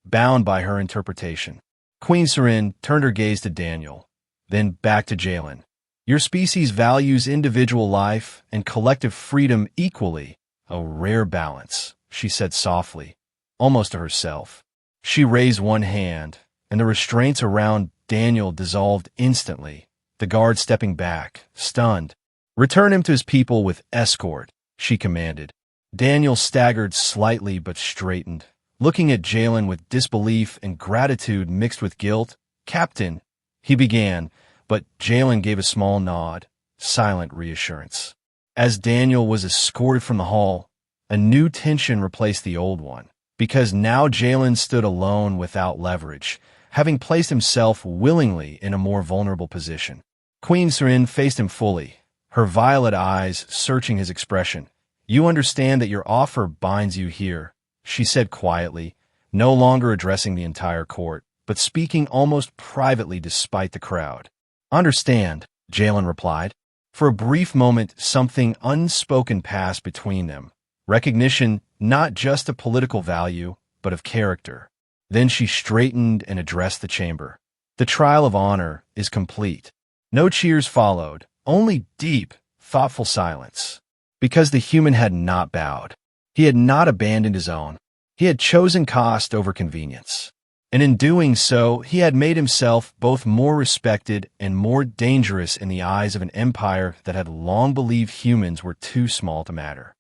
bound by her interpretation. Queen Seren turned her gaze to Daniel, then back to Jalen. Your species values individual life and collective freedom equally, a rare balance, she said softly, almost to herself. She raised one hand, and the restraints around Daniel dissolved instantly, the guard stepping back, stunned. Return him to his people with escort, she commanded. Daniel staggered slightly but straightened, looking at Jalen with disbelief and gratitude mixed with guilt. Captain, he began, but Jalen gave a small nod, silent reassurance. As Daniel was escorted from the hall, a new tension replaced the old one, because now Jalen stood alone without leverage, having placed himself willingly in a more vulnerable position. Queen Seren faced him fully, her violet eyes searching his expression. You understand that your offer binds you here, she said quietly, no longer addressing the entire court, but speaking almost privately despite the crowd. Understand, Jalen replied. For a brief moment, something unspoken passed between them. Recognition not just of political value, but of character. Then she straightened and addressed the chamber. The trial of honor is complete. No cheers followed, only deep, thoughtful silence. Because the human had not bowed. He had not abandoned his own. He had chosen cost over convenience. And in doing so, he had made himself both more respected and more dangerous in the eyes of an empire that had long believed humans were too small to matter.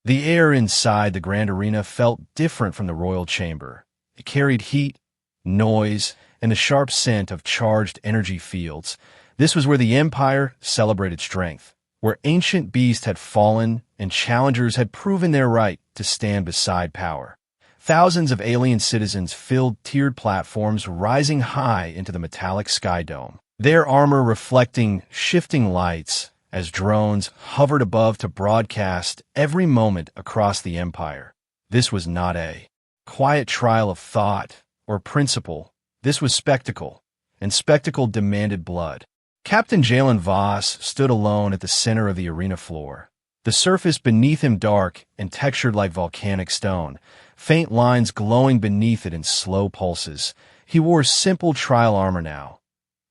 The air inside the grand arena felt different from the royal chamber. It carried heat, noise, and the sharp scent of charged energy fields. This was where the empire celebrated strength, where ancient beasts had fallen and challengers had proven their right to stand beside power. Thousands of alien citizens filled tiered platforms rising high into the metallic sky dome, their armor reflecting shifting lights as drones hovered above to broadcast every moment across the empire. This was not a quiet trial of thought or principle. This was spectacle, and spectacle demanded blood. Captain Jalen Voss stood alone at the center of the arena floor, the surface beneath him dark and textured like volcanic stone, faint lines glowing beneath it in slow pulses. He wore simple trial armor now,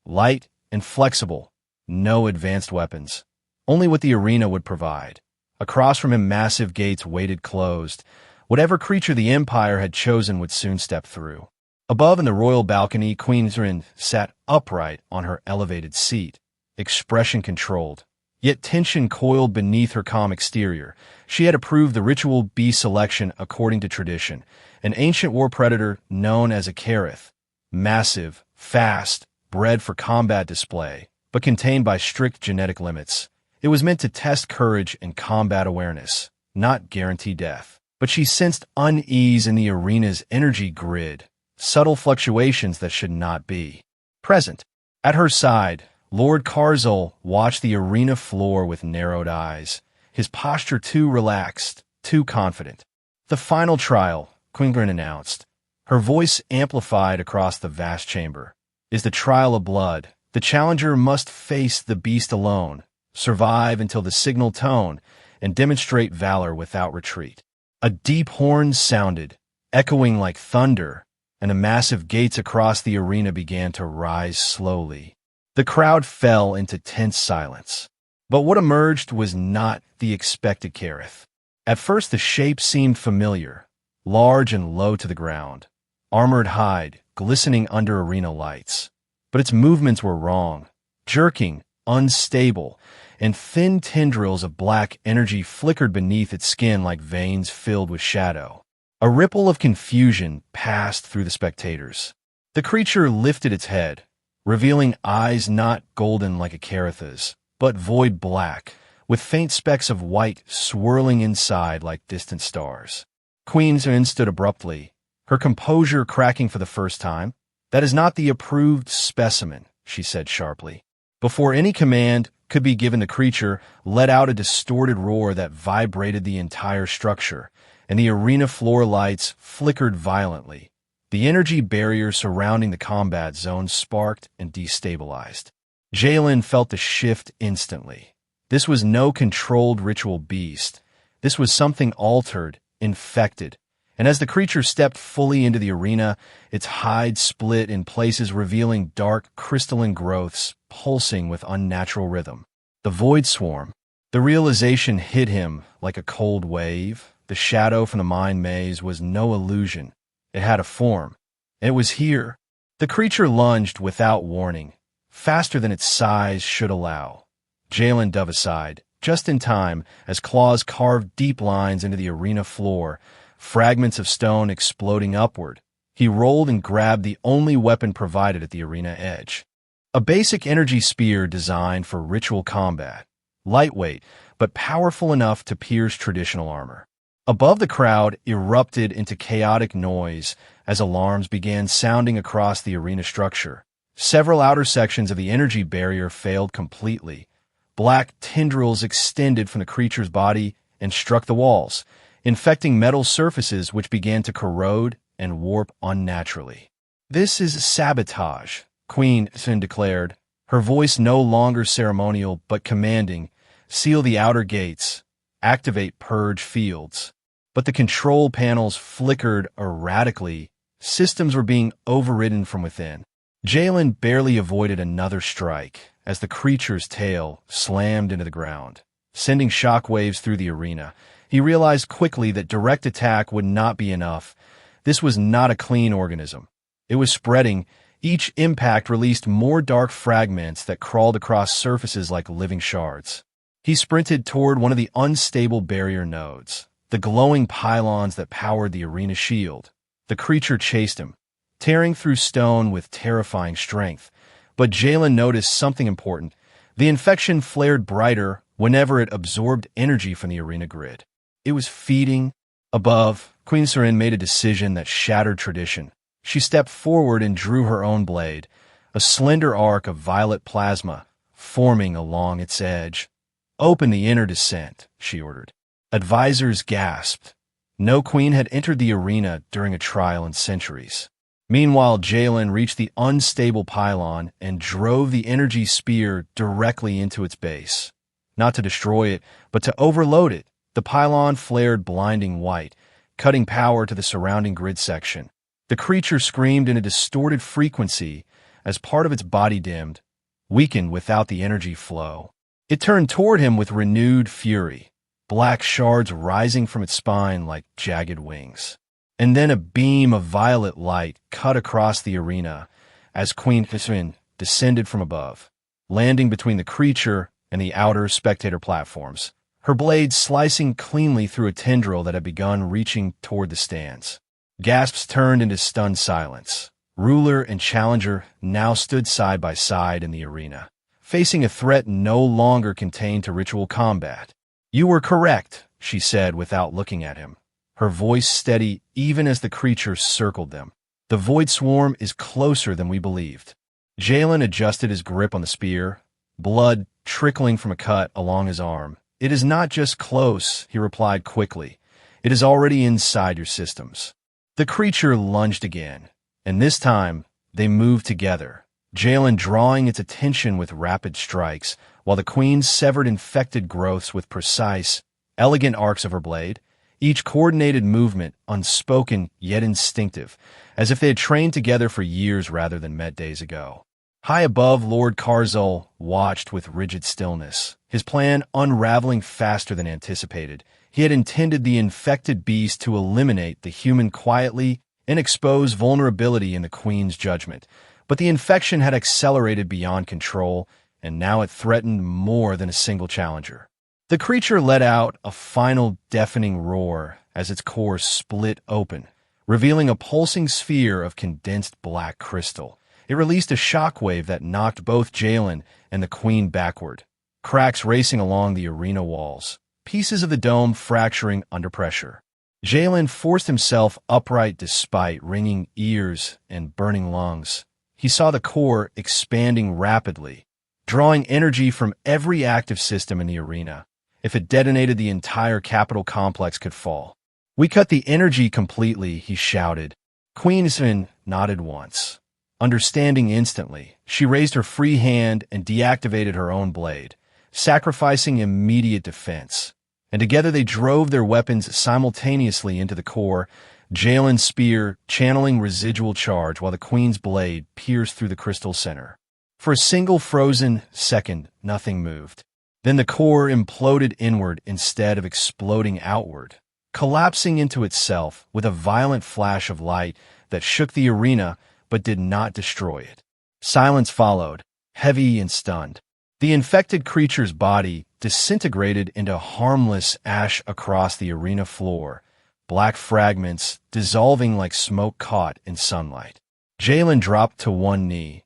light and flexible, no advanced weapons, only what the arena would provide. Across from him massive gates waited closed. Whatever creature the Empire had chosen would soon step through. Above in the royal balcony, Queen Seren sat upright on her elevated seat, expression controlled. Yet tension coiled beneath her calm exterior. She had approved the ritual bee selection according to tradition, an ancient war predator known as a Kareth, massive, fast, bred for combat display, but contained by strict genetic limits. It was meant to test courage and combat awareness, not guarantee death. But she sensed unease in the arena's energy grid, subtle fluctuations that should not be present. At her side, Lord Karzul watched the arena floor with narrowed eyes, his posture too relaxed, too confident. The final trial, Queen Seren announced, her voice amplified across the vast chamber, is the trial of blood. The challenger must face the beast alone, survive until the signal tone, and demonstrate valor without retreat. A deep horn sounded, echoing like thunder, and the massive gates across the arena began to rise slowly. The crowd fell into tense silence. But what emerged was not the expected Kareth. At first the shape seemed familiar, large and low to the ground, armored hide glistening under arena lights. But its movements were wrong, jerking, unstable, and thin tendrils of black energy flickered beneath its skin like veins filled with shadow. A ripple of confusion passed through the spectators. The creature lifted its head, revealing eyes not golden like a Kareth's, but void black, with faint specks of white swirling inside like distant stars. Queen Seren stood abruptly, her composure cracking for the first time. That is not the approved specimen, she said sharply. Before any command could be given, the creature let out a distorted roar that vibrated the entire structure, and the arena floor lights flickered violently. The energy barrier surrounding the combat zone sparked and destabilized. Jalen felt the shift instantly. This was no controlled ritual beast. This was something altered, infected, And as the creature stepped fully into the arena, its hide split in places, revealing dark, crystalline growths pulsing with unnatural rhythm. The void swarm. The realization hit him like a cold wave. The shadow from the mind maze was no illusion. It had a form. It was here. The creature lunged without warning, faster than its size should allow. Jalen dove aside, just in time, as claws carved deep lines into the arena floor, fragments of stone exploding upward. He rolled and grabbed the only weapon provided at the arena edge. A basic energy spear designed for ritual combat, lightweight, but powerful enough to pierce traditional armor. Above, the crowd erupted into chaotic noise as alarms began sounding across the arena structure. Several outer sections of the energy barrier failed completely. Black tendrils extended from the creature's body and struck the walls, infecting metal surfaces which began to corrode and warp unnaturally. "This is sabotage," Queen Sin declared, her voice no longer ceremonial but commanding. "Seal the outer gates. Activate purge fields." But the control panels flickered erratically. Systems were being overridden from within. Jalen barely avoided another strike as the creature's tail slammed into the ground, sending shockwaves through the arena. He realized quickly that direct attack would not be enough. This was not a clean organism. It was spreading. Each impact released more dark fragments that crawled across surfaces like living shards. He sprinted toward one of the unstable barrier nodes, the glowing pylons that powered the arena shield. The creature chased him, tearing through stone with terrifying strength. But Jalen noticed something important. The infection flared brighter whenever it absorbed energy from the arena grid. It was feeding. Above, Queen Seren made a decision that shattered tradition. She stepped forward and drew her own blade, a slender arc of violet plasma forming along its edge. "Open the inner descent," she ordered. Advisors gasped. No queen had entered the arena during a trial in centuries. Meanwhile, Jalen reached the unstable pylon and drove the energy spear directly into its base. Not to destroy it, but to overload it. The pylon flared blinding white, cutting power to the surrounding grid section. The creature screamed in a distorted frequency as part of its body dimmed, weakened without the energy flow. It turned toward him with renewed fury, black shards rising from its spine like jagged wings. And then a beam of violet light cut across the arena as Queen Seren descended from above, landing between the creature and the outer spectator platforms, her blade slicing cleanly through a tendril that had begun reaching toward the stands. Gasps turned into stunned silence. Ruler and challenger now stood side by side in the arena, facing a threat no longer contained to ritual combat. "You were correct," she said without looking at him, her voice steady even as the creature circled them. "The void swarm is closer than we believed." Jalen adjusted his grip on the spear, blood trickling from a cut along his arm. "It is not just close," he replied quickly. "It is already inside your systems." The creature lunged again, and this time they moved together, Jalen drawing its attention with rapid strikes, while the queen severed infected growths with precise, elegant arcs of her blade, each coordinated movement unspoken yet instinctive, as if they had trained together for years rather than met days ago. High above, Lord Karzul watched with rigid stillness, his plan unraveling faster than anticipated. He had intended the infected beast to eliminate the human quietly and expose vulnerability in the queen's judgment. But the infection had accelerated beyond control, and now it threatened more than a single challenger. The creature let out a final deafening roar as its core split open, revealing a pulsing sphere of condensed black crystal. It released a shockwave that knocked both Jalen and the queen backward, cracks racing along the arena walls, pieces of the dome fracturing under pressure. Jalen forced himself upright despite ringing ears and burning lungs. He saw the core expanding rapidly, drawing energy from every active system in the arena. If it detonated, the entire capital complex could fall. "We cut the energy completely," he shouted. Queen Seren nodded once. Understanding instantly, she raised her free hand and deactivated her own blade, sacrificing immediate defense. And together they drove their weapons simultaneously into the core, Jalen's spear channeling residual charge while the queen's blade pierced through the crystal center. For a single frozen second, nothing moved. Then the core imploded inward instead of exploding outward, collapsing into itself with a violent flash of light that shook the arena but did not destroy it. Silence followed, heavy and stunned. The infected creature's body disintegrated into harmless ash across the arena floor, black fragments dissolving like smoke caught in sunlight. Jalen dropped to one knee,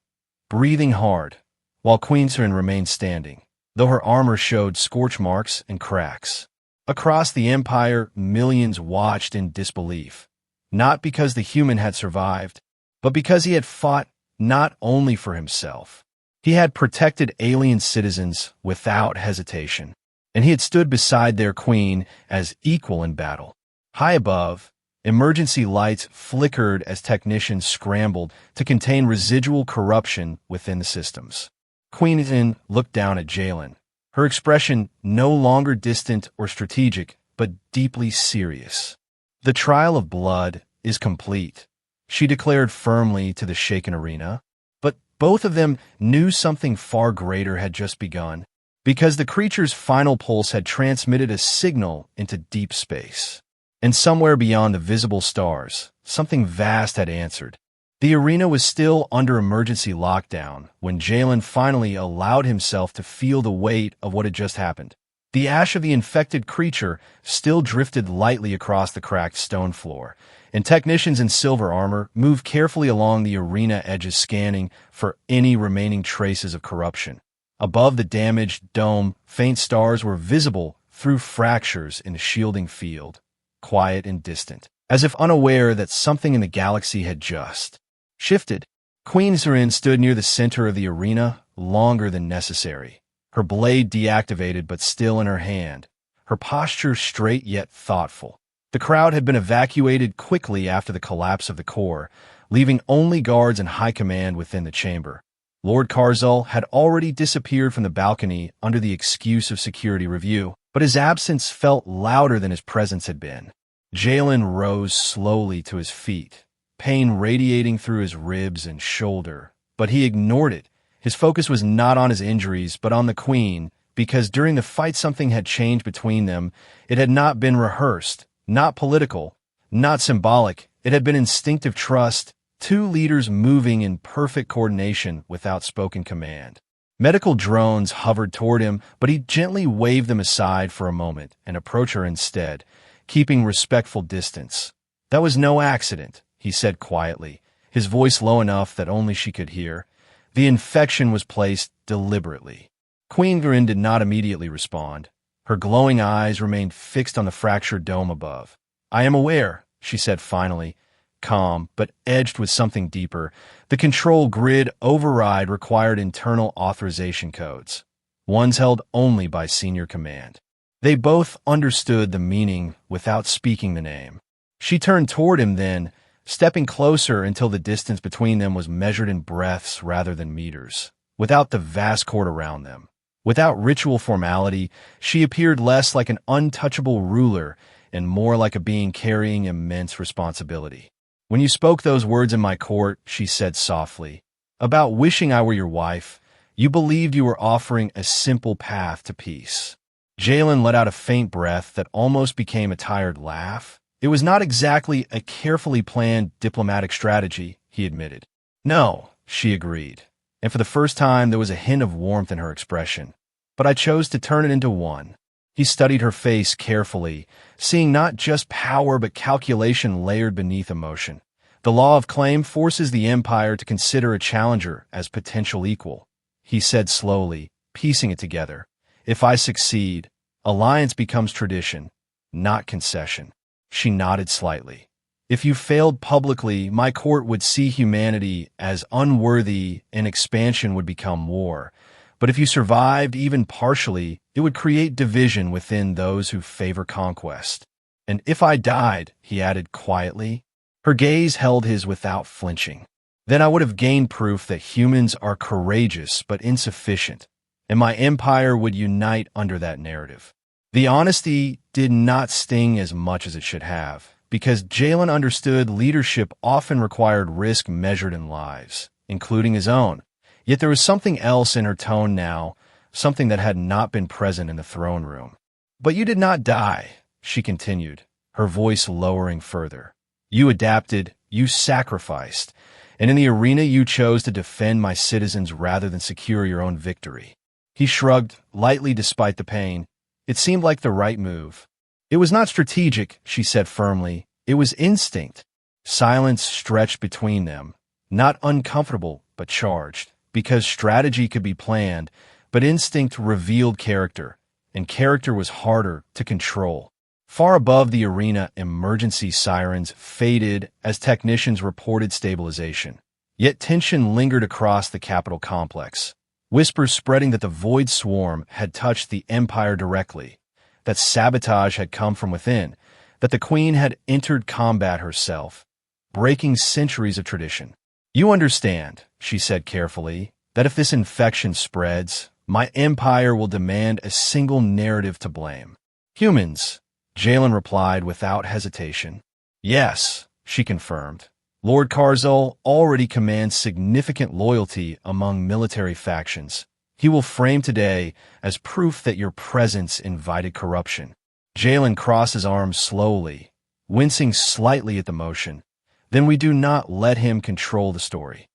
breathing hard, while Queen Seren remained standing, though her armor showed scorch marks and cracks. Across the Empire, millions watched in disbelief, not because the human had survived, but because he had fought not only for himself. He had protected alien citizens without hesitation, and he had stood beside their queen as equal in battle. High above, emergency lights flickered as technicians scrambled to contain residual corruption within the systems. Queen Seren looked down at Jalen, her expression no longer distant or strategic, but deeply serious. "The trial of blood is complete," she declared firmly to the shaken arena. But both of them knew something far greater had just begun, because the creature's final pulse had transmitted a signal into deep space. And somewhere beyond the visible stars, something vast had answered. The arena was still under emergency lockdown when Jalen finally allowed himself to feel the weight of what had just happened. The ash of the infected creature still drifted lightly across the cracked stone floor, and technicians in silver armor moved carefully along the arena edges, scanning for any remaining traces of corruption. Above the damaged dome, faint stars were visible through fractures in the shielding field, quiet and distant, as if unaware that something in the galaxy had just shifted. Queen Seren stood near the center of the arena longer than necessary, her blade deactivated but still in her hand, her posture straight yet thoughtful. The crowd had been evacuated quickly after the collapse of the core, leaving only guards and high command within the chamber. Lord Karzul had already disappeared from the balcony under the excuse of security review, but his absence felt louder than his presence had been. Jalen rose slowly to his feet, pain radiating through his ribs and shoulder, but he ignored it. His focus was not on his injuries, but on the queen, because during the fight something had changed between them. It had not been rehearsed, not political, not symbolic. It had been instinctive trust, two leaders moving in perfect coordination without spoken command. Medical drones hovered toward him, but he gently waved them aside for a moment and approached her instead, keeping respectful distance. "That was no accident," he said quietly, his voice low enough that only she could hear. "The infection was placed deliberately." Queen Seren did not immediately respond. Her glowing eyes remained fixed on the fractured dome above. "I am aware," she said finally, calm but edged with something deeper. The control grid override required internal authorization codes, ones held only by senior command. They both understood the meaning without speaking the name. She turned toward him then, stepping closer until the distance between them was measured in breaths rather than meters. Without the vast court around them, without ritual formality, she appeared less like an untouchable ruler and more like a being carrying immense responsibility. "When you spoke those words in my court," she said softly, "about wishing I were your wife, you believed you were offering a simple path to peace." Jalen let out a faint breath that almost became a tired laugh. "It was not exactly a carefully planned diplomatic strategy," he admitted. "No," she agreed, and for the first time there was a hint of warmth in her expression. "But I chose to turn it into one." He studied her face carefully, seeing not just power but calculation layered beneath emotion. "The law of claim forces the Empire to consider a challenger as potential equal," he said slowly, piecing it together. "If I succeed, alliance becomes tradition, not concession." She nodded slightly. "If you failed publicly, my court would see humanity as unworthy and expansion would become war. But if you survived even partially, it would create division within those who favor conquest. And if I died," he added quietly. Her gaze held his without flinching. "Then I would have gained proof that humans are courageous but insufficient, and my empire would unite under that narrative." The honesty did not sting as much as it should have, because Jalen understood leadership often required risk measured in lives, including his own. Yet there was something else in her tone now, something that had not been present in the throne room. "But you did not die," she continued, her voice lowering further. "You adapted, you sacrificed, and in the arena you chose to defend my citizens rather than secure your own victory." He shrugged, lightly despite the pain. It seemed like the right move. "It was not strategic," she said firmly. "It was instinct." Silence stretched between them, not uncomfortable, but charged, because strategy could be planned, but instinct revealed character, and character was harder to control. Far above the arena, emergency sirens faded as technicians reported stabilization. Yet tension lingered across the Capitol complex, whispers spreading that the Void Swarm had touched the Empire directly, that sabotage had come from within, that the Queen had entered combat herself, breaking centuries of tradition. "You understand," she said carefully, "that if this infection spreads, my empire will demand a single narrative to blame." "Humans," Jalen replied without hesitation. "Yes," she confirmed. "Lord Karzul already commands significant loyalty among military factions. He will frame today as proof that your presence invited corruption." Jalen crossed his arms slowly, wincing slightly at the motion. "Then we do not let him control the story."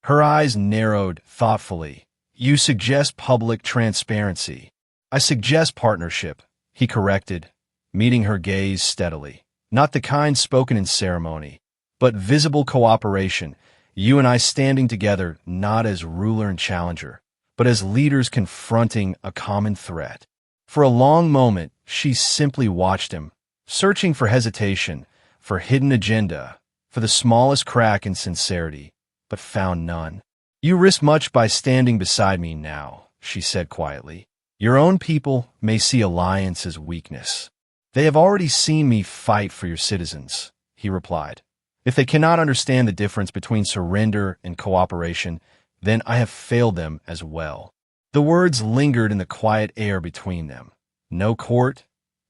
Her eyes narrowed thoughtfully. "You suggest public transparency." "I suggest partnership," he corrected, meeting her gaze steadily. "Not the kind spoken in ceremony, but visible cooperation, you and I standing together not as ruler and challenger, but as leaders confronting a common threat." For a long moment, she simply watched him, searching for hesitation, for hidden agenda, for the smallest crack in sincerity, but found none. "You risk much by standing beside me now," she said quietly. "Your own people may see alliance as weakness." "They have already seen me fight for your citizens," he replied. "If they cannot understand the difference between surrender and cooperation, then I have failed them as well." The words lingered in the quiet air between them. No court,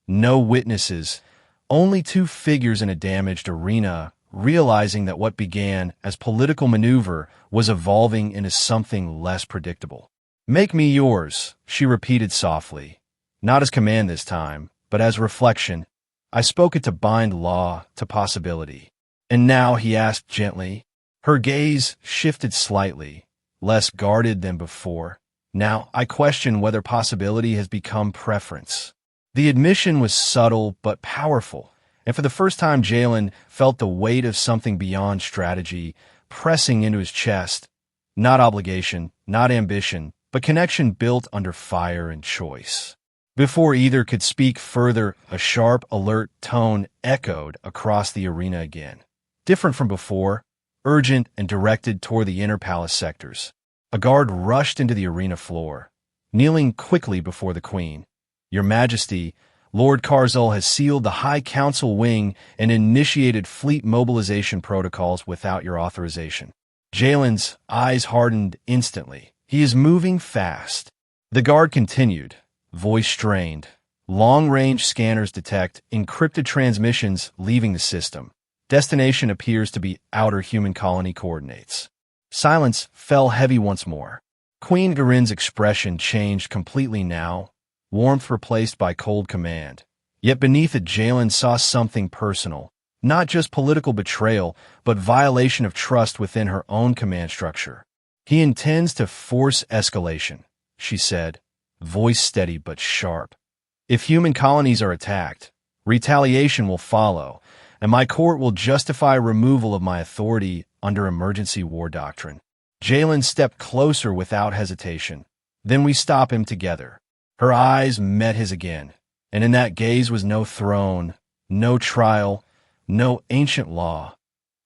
no witnesses, only two figures in a damaged arena, realizing that what began as political maneuver was evolving into something less predictable. "Make me yours," she repeated softly, not as command this time, but as reflection. "I spoke it to bind law to possibility." "And now," he asked gently. Her gaze shifted slightly, less guarded than before. "Now, I question whether possibility has become preference." The admission was subtle but powerful, and for the first time Jalen felt the weight of something beyond strategy pressing into his chest. Not obligation, not ambition, but connection built under fire and choice. Before either could speak further, a sharp, alert tone echoed across the arena again. Different from before, urgent and directed toward the inner palace sectors. A guard rushed into the arena floor, kneeling quickly before the Queen. "Your Majesty, Lord Karzul has sealed the High Council wing and initiated fleet mobilization protocols without your authorization." Jalen's eyes hardened instantly. "He is moving fast." The guard continued, voice strained. "Long-range scanners detect encrypted transmissions leaving the system. Destination appears to be outer human colony coordinates." Silence fell heavy once more. Queen Garin's expression changed completely now, warmth replaced by cold command. Yet beneath it Jalen saw something personal, not just political betrayal, but violation of trust within her own command structure. "He intends to force escalation," she said, voice steady but sharp. "If human colonies are attacked, retaliation will follow, and my court will justify removal of my authority under emergency war doctrine." Jalen stepped closer without hesitation. "Then we stop him together." Her eyes met his again, and in that gaze was no throne, no trial, no ancient law,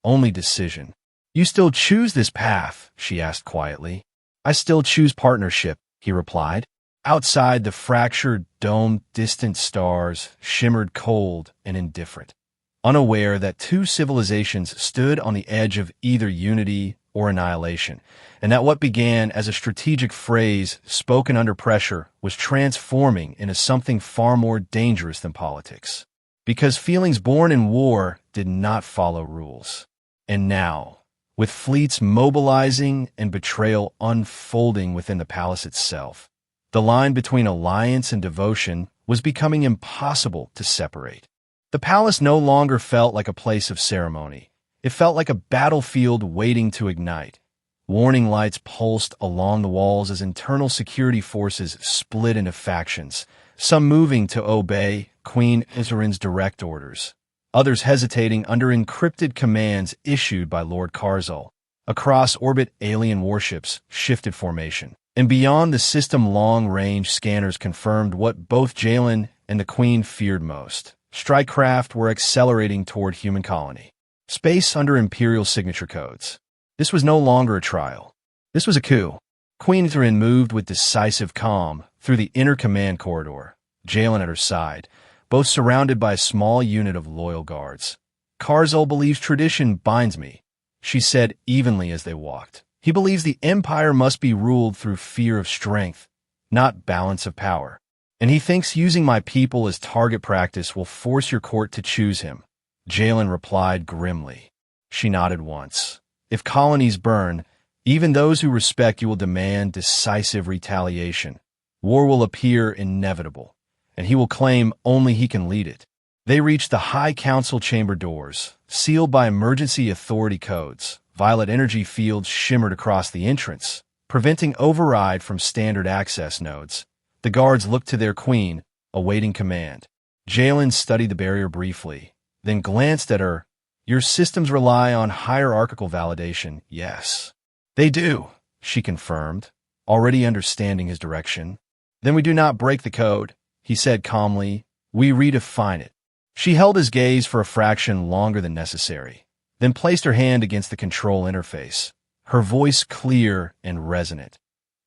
only decision. "You still choose this path?" she asked quietly. "I still choose partnership," he replied. Outside the fractured dome, distant stars shimmered cold and indifferent, unaware that two civilizations stood on the edge of either unity or annihilation, and that what began as a strategic phrase spoken under pressure was transforming into something far more dangerous than politics. because feelings born in war did not follow rules. And now, with fleets mobilizing and betrayal unfolding within the palace itself, the line between alliance and devotion was becoming impossible to separate. The palace no longer felt like a place of ceremony. It felt like a battlefield waiting to ignite. Warning lights pulsed along the walls as internal security forces split into factions, some moving to obey Queen Iserin's direct orders, others hesitating under encrypted commands issued by Lord Karzul. Across orbit, alien warships shifted formation, and beyond the system long-range scanners confirmed what both Jalen and the Queen feared most. Strike craft were accelerating toward human colony. Space under Imperial signature codes. This was no longer a trial. This was a coup. Queen Iserin moved with decisive calm through the inner command corridor, Jalen at her side, both surrounded by a small unit of loyal guards. Karzul believes tradition binds me, she said evenly as they walked. He believes the Empire must be ruled through fear of strength, not balance of power. And he thinks using my people as target practice will force your court to choose him. Jalen replied grimly. She nodded once. If colonies burn, even those who respect you will demand decisive retaliation. War will appear inevitable, and he will claim only he can lead it. They reached the High Council chamber doors, sealed by emergency authority codes. Violet energy fields shimmered across the entrance, preventing override from standard access nodes. The guards looked to their queen, awaiting command. Jalen studied the barrier briefly, then glanced at her. Your systems rely on hierarchical validation, yes. They do, she confirmed, already understanding his direction. Then we do not break the code, he said calmly. We redefine it. She held his gaze for a fraction longer than necessary, then placed her hand against the control interface, her voice clear and resonant.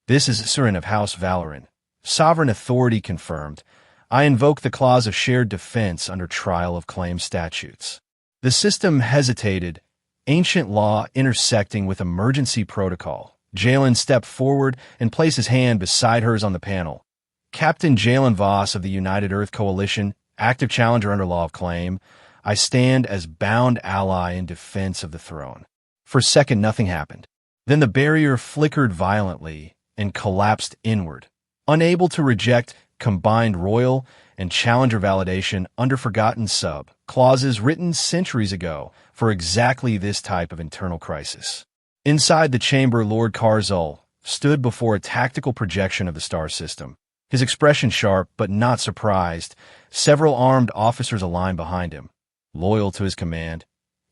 This is Iserin of House Valoran. Sovereign authority confirmed. I invoke the clause of shared defense under trial of claim statutes. The system hesitated, ancient law intersecting with emergency protocol. Jalen stepped forward and placed his hand beside hers on the panel. Captain Jalen Voss of the United Earth Coalition, active challenger under law of claim. I stand as bound ally in defense of the throne. For a second, nothing happened. Then the barrier flickered violently and collapsed inward. Unable to reject combined royal and challenger validation under forgotten clauses written centuries ago for exactly this type of internal crisis. Inside the chamber, Lord Karzul stood before a tactical projection of the star system, his expression sharp but not surprised. Several armed officers aligned behind him, loyal to his command.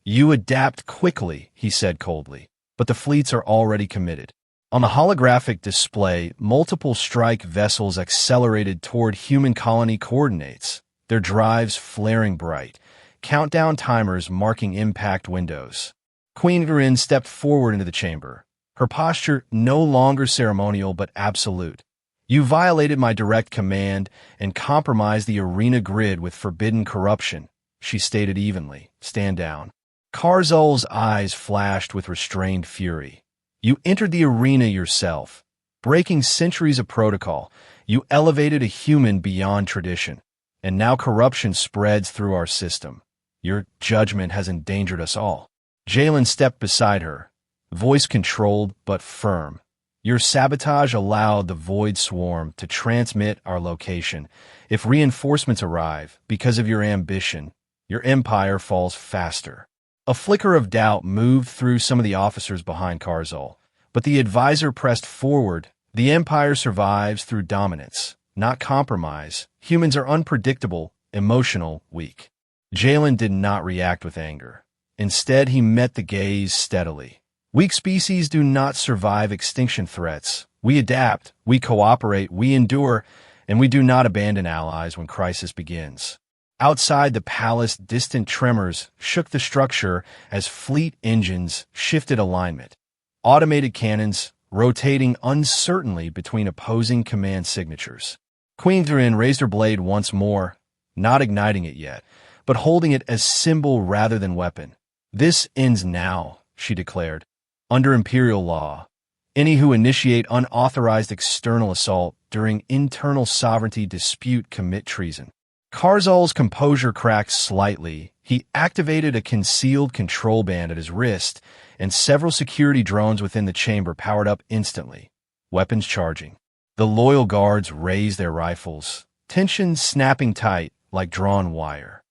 You adapt quickly, he said coldly, but the fleets are already committed. On the holographic display, multiple strike vessels accelerated toward human colony coordinates, their drives flaring bright, countdown timers marking impact windows. Queen Iserin stepped forward into the chamber, her posture no longer ceremonial but absolute. You violated my direct command and compromised the arena grid with forbidden corruption, she stated evenly. Stand down. Karzul's eyes flashed with restrained fury. You entered the arena yourself. Breaking centuries of protocol, you elevated a human beyond tradition, and now corruption spreads through our system. Your judgment has endangered us all. Jalen stepped beside her, voice controlled but firm. Your sabotage allowed the Void Swarm to transmit our location. If reinforcements arrive because of your ambition, your empire falls faster. A flicker of doubt moved through some of the officers behind Karzul, but the advisor pressed forward. The empire survives through dominance, not compromise. Humans are unpredictable, emotional, weak. Jalen did not react with anger. Instead, he met the gaze steadily. Weak species do not survive extinction threats. We adapt, we cooperate, we endure, and we do not abandon allies when crisis begins. Outside the palace, distant tremors shook the structure as fleet engines shifted alignment. Automated cannons rotating uncertainly between opposing command signatures. Queen Iserin raised her blade once more, not igniting it yet, but holding it as symbol rather than weapon. This ends now, she declared. Under imperial law, any who initiate unauthorized external assault during internal sovereignty dispute commit treason. Karzal's composure cracked slightly. He activated a concealed control band at his wrist, and several security drones within the chamber powered up instantly, weapons charging. The loyal guards raised their rifles, tension snapping tight like drawn wire.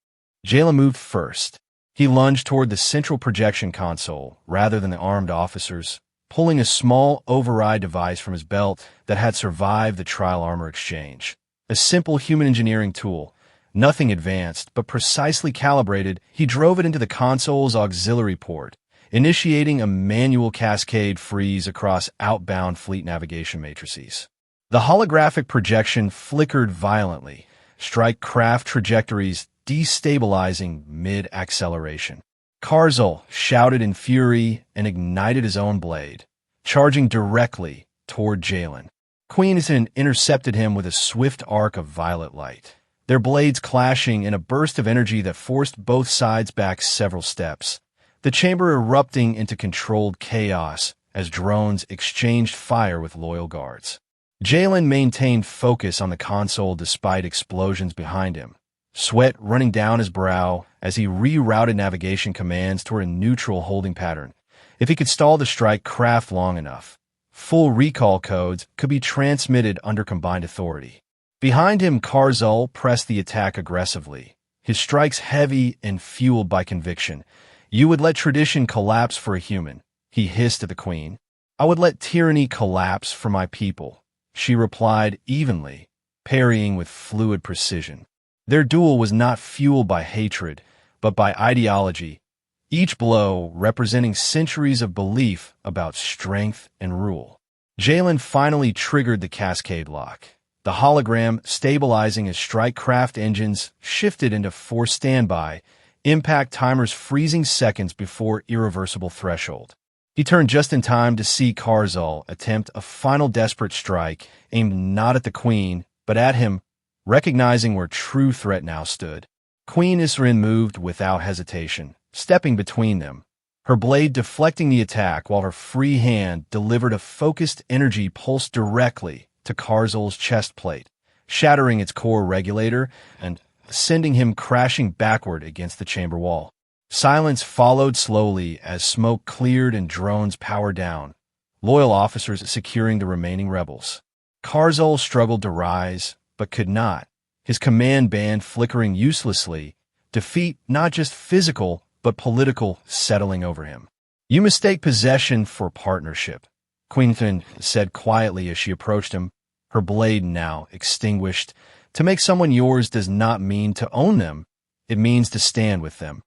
Jalen moved first. He lunged toward the central projection console rather than the armed officers, pulling a small override device from his belt that had survived the trial armor exchange. A simple human engineering tool, nothing advanced, but precisely calibrated. He drove it into the console's auxiliary port, initiating a manual cascade freeze across outbound fleet navigation matrices. The holographic projection flickered violently, strike craft trajectories destabilizing mid-acceleration. Karzal shouted in fury and ignited his own blade, charging directly toward Jalen. Queenson intercepted him with a swift arc of violet light, their blades clashing in a burst of energy that forced both sides back several steps, the chamber erupting into controlled chaos as drones exchanged fire with loyal guards. Jalen maintained focus on the console despite explosions behind him, sweat running down his brow as he rerouted navigation commands toward a neutral holding pattern. If he could stall the strike craft long enough, full recall codes could be transmitted under combined authority. Behind him, Karzal pressed the attack aggressively, his strikes heavy and fueled by conviction. "You would let tradition collapse for a human," he hissed at the Queen. "I would let tyranny collapse for my people," she replied evenly, parrying with fluid precision. Their duel was not fueled by hatred, but by ideology, each blow representing centuries of belief about strength and rule. Jalen finally triggered the cascade lock. The hologram, stabilizing as strike craft engines, shifted into force standby, impact timers freezing seconds before irreversible threshold. He turned just in time to see Karzal attempt a final desperate strike aimed not at the Queen, but at him, recognizing where true threat now stood. Queen Isrin moved without hesitation, stepping between them, her blade deflecting the attack while her free hand delivered a focused energy pulse directly to Karzal's chest plate, shattering its core regulator and sending him crashing backward against the chamber wall. Silence followed slowly as smoke cleared and drones powered down, loyal officers securing the remaining rebels. Karzal struggled to rise, but could not, his command band flickering uselessly, defeat not just physical, but political settling over him. "You mistake possession for partnership," Queenton said quietly as she approached him, her blade now extinguished. "To make someone yours does not mean to own them, it means to stand with them."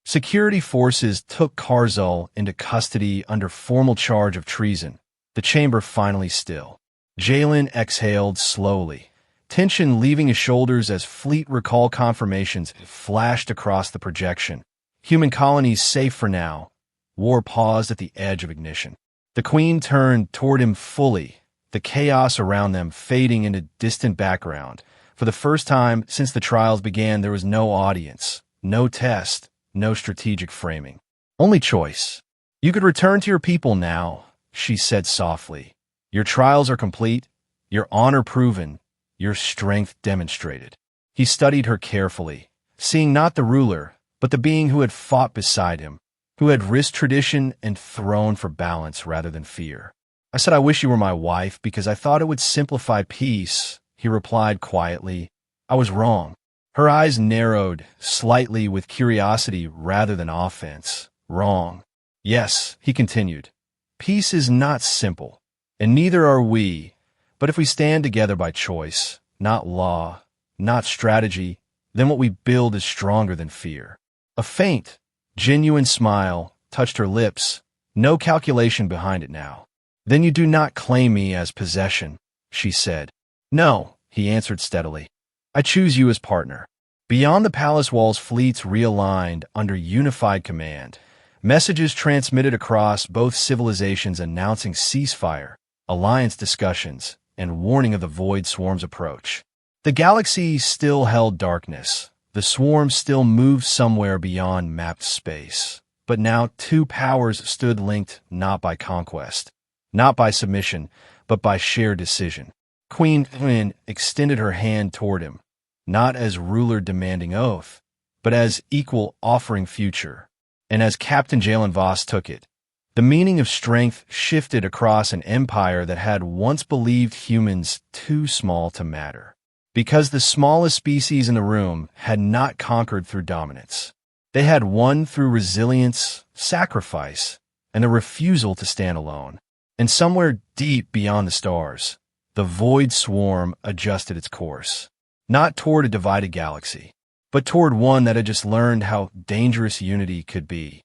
Security forces took Karzal into custody under formal charge of treason, the chamber finally still. Jalen exhaled slowly, tension leaving his shoulders as fleet recall confirmations flashed across the projection. Human colonies safe for now. War paused at the edge of ignition. The Queen turned toward him fully, the chaos around them fading into distant background. For the first time since the trials began, there was no audience, no test, no strategic framing. Only choice. "You could return to your people now," she said softly. "Your trials are complete, your honor proven, your strength demonstrated." He studied her carefully, seeing not the ruler, but the being who had fought beside him, who had risked tradition and throne for balance rather than fear. "I said I wish you were my wife because I thought it would simplify peace," he replied quietly. "I was wrong." Her eyes narrowed slightly with curiosity rather than offense. "Wrong." "Yes," he continued. "Peace is not simple, and neither are we. But if we stand together by choice, not law, not strategy, then what we build is stronger than fear." A faint, genuine smile touched her lips, no calculation behind it now. "Then you do not claim me as possession," she said. "No," he answered steadily. "I choose you as partner." Beyond the palace walls, fleets realigned under unified command, messages transmitted across both civilizations announcing ceasefire, alliance discussions, and warning of the Void Swarm's approach. The galaxy still held darkness. The swarm still moved somewhere beyond mapped space. But now two powers stood linked not by conquest, not by submission, but by shared decision. Queen Yin extended her hand toward him, not as ruler demanding oath, but as equal offering future. And as Captain Jalen Voss took it, the meaning of strength shifted across an empire that had once believed humans too small to matter. Because the smallest species in the room had not conquered through dominance. They had won through resilience, sacrifice, and a refusal to stand alone. And somewhere deep beyond the stars, the void swarm adjusted its course. Not toward a divided galaxy, but toward one that had just learned how dangerous unity could be.